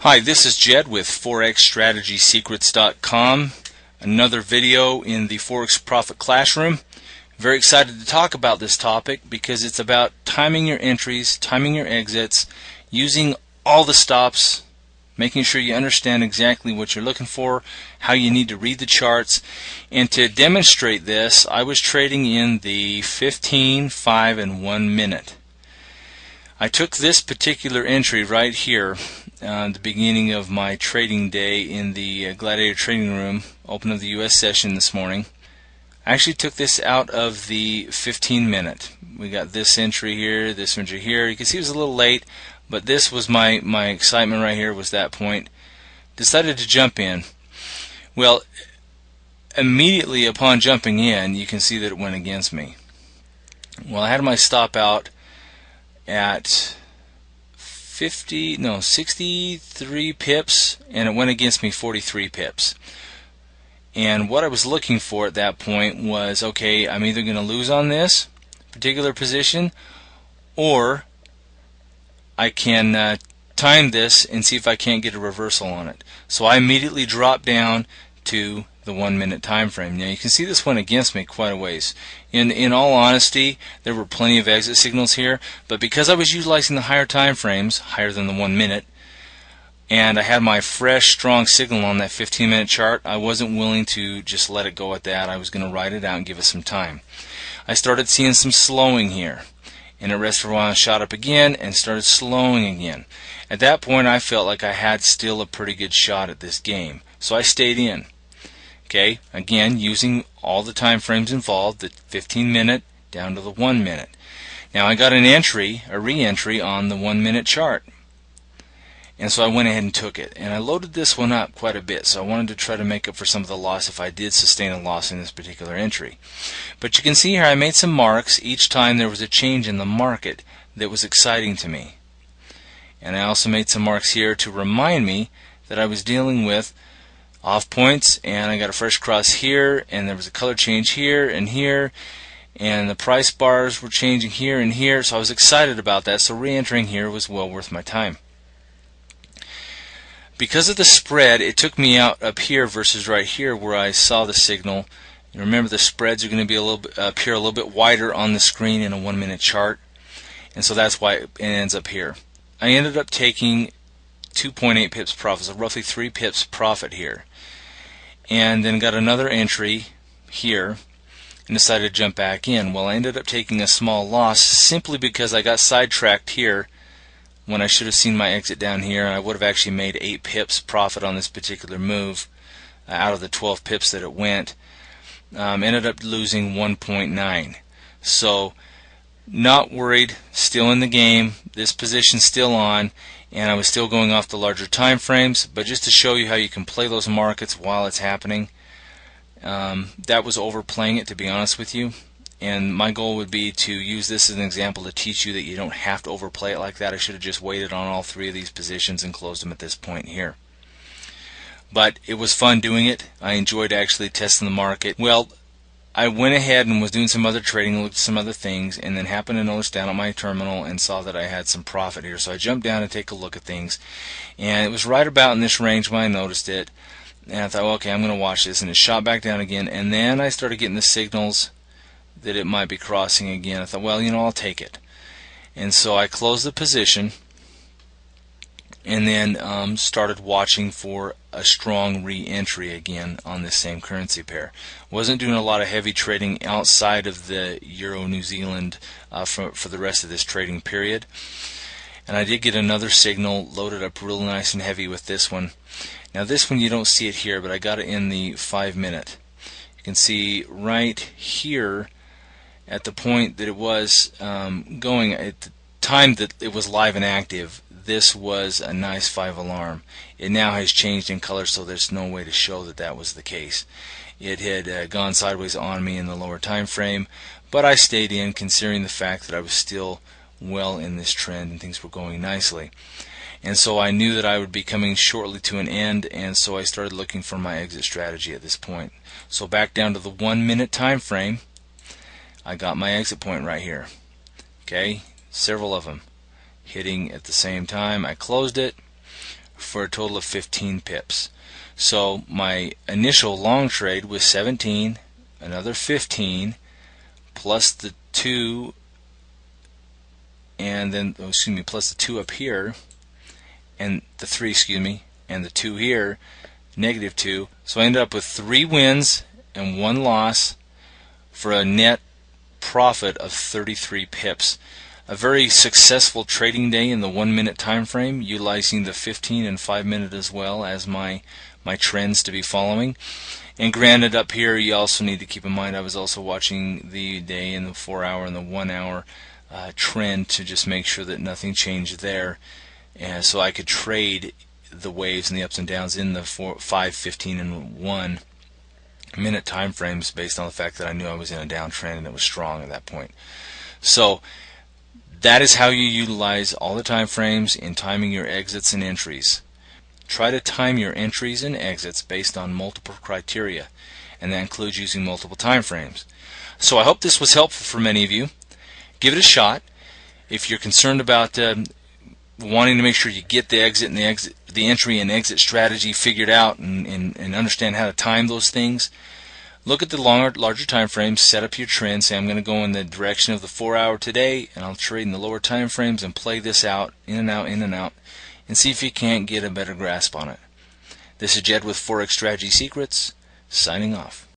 Hi, this is Jed with ForexStrategySecrets.com. Another video in the Forex Profit Classroom. Very excited to talk about this topic because it's about timing your entries, timing your exits, using all the stops, making sure you understand exactly what you're looking for, how you need to read the charts. And to demonstrate this, I was trading in the 15, 5, and 1 minute. I took this particular entry right here the beginning of my trading day in the Gladiator Trading Room, open of the U.S. session this morning. I actually took this out of the 15 minute. We got this entry here, this entry here. You can see it was a little late, but this was my excitement right here was that point. Decided to jump in. Well, immediately upon jumping in, you can see that it went against me. Well, I had my stop out at 63 pips, and it went against me 43 pips. And what I was looking for at that point was, okay, I'm either going to lose on this particular position, or I can time this and see if I can't get a reversal on it. So I immediately dropped down to the 1 minute time frame. Now you can see this went against me quite a ways. In all honesty, there were plenty of exit signals here, but because I was utilizing the higher time frames, higher than the 1 minute, and I had my fresh strong signal on that 15-minute chart, I wasn't willing to just let it go at that. I was going to ride it out and give it some time. I started seeing some slowing here, and it rested for a while and shot up again and started slowing again. At that point I felt like I had still a pretty good shot at this game, so I stayed in. Okay, again, using all the time frames involved, the 15-minute down to the 1 minute. Now I got an entry, a re-entry on the 1 minute chart. And so I went ahead and took it. And I loaded this one up quite a bit, so I wanted to try to make up for some of the loss if I did sustain a loss in this particular entry. But you can see here I made some marks each time there was a change in the market that was exciting to me. And I also made some marks here to remind me that I was dealing with off points, and I got a fresh cross here, and there was a color change here, and the price bars were changing here and here, so I was excited about that, so re-entering here was well worth my time. Because of the spread, it took me out up here versus right here where I saw the signal. You remember the spreads are going to be a little bit up here, a little bit wider on the screen in a 1 minute chart, and so that's why it ends up here. I ended up taking 2.8 pips profit, so roughly 3 pips profit here. And then got another entry here and decided to jump back in. Well, I ended up taking a small loss simply because I got sidetracked here when I should have seen my exit down here, and I would have actually made 8 pips profit on this particular move out of the 12 pips that it went. Ended up losing 1.9. So not worried, still in the game, this position still on, and I was still going off the larger time frames, but just to show you how you can play those markets while it's happening. That was overplaying it, to be honest with you, and my goal would be to use this as an example to teach you that you don't have to overplay it like that. I should have just waited on all 3 of these positions and closed them at this point here. But it was fun doing it. I enjoyed actually testing the market. Well, I went ahead and was doing some other trading, looked at some other things, and then happened to notice down at my terminal and saw that I had some profit here. So I jumped down to take a look at things, and it was right about in this range when I noticed it. And I thought, well, okay, I'm going to watch this, and it shot back down again. And then I started getting the signals that it might be crossing again. I thought, well, I'll take it. And so I closed the position, and then started watching for a strong re-entry again on this same currency pair. Wasn't doing a lot of heavy trading outside of the Euro New Zealand for the rest of this trading period. And I did get another signal, loaded up real nice and heavy with this one. Now this one you don't see it here, but I got it in the 5 minute. You can see right here at the point that it was going, at the time that it was live and active, this was a nice 5 alarm. It now has changed in color, so there's no way to show that that was the case. It had gone sideways on me in the lower time frame, but I stayed in considering the fact that I was still well in this trend and things were going nicely. And so I knew that I would be coming shortly to an end, and so I started looking for my exit strategy at this point. So back down to the 1 minute time frame, I got my exit point right here. Okay, several of them hitting at the same time. I closed it, for a total of 15 pips. So my initial long trade was 17, another 15, plus the 2, and then plus the 2 up here, and the 3, and the 2 here, -2. So I ended up with 3 wins and 1 loss for a net profit of 33 pips. A very successful trading day in the 1 minute time frame, utilizing the 15 and 5 minute as well as my trends to be following. And granted, up here you also need to keep in mind I was also watching the day in the 4 hour and the 1 hour trend to just make sure that nothing changed there, and so I could trade the waves and the ups and downs in the 4, 5, 15 and 1 minute time frames based on the fact that I knew I was in a downtrend and it was strong at that point. So that is how you utilize all the time frames in timing your exits and entries. Try to time your entries and exits based on multiple criteria, and that includes using multiple time frames. So I hope this was helpful for many of you. Give it a shot. If you're concerned about wanting to make sure you get the entry and exit strategy figured out and understand how to time those things, look at the larger time frames, set up your trend, say I'm going to go in the direction of the 4 hour today, and I'll trade in the lower time frames and play this out, in and out, and see if you can't get a better grasp on it. This is Jed with Forex Strategy Secrets, signing off.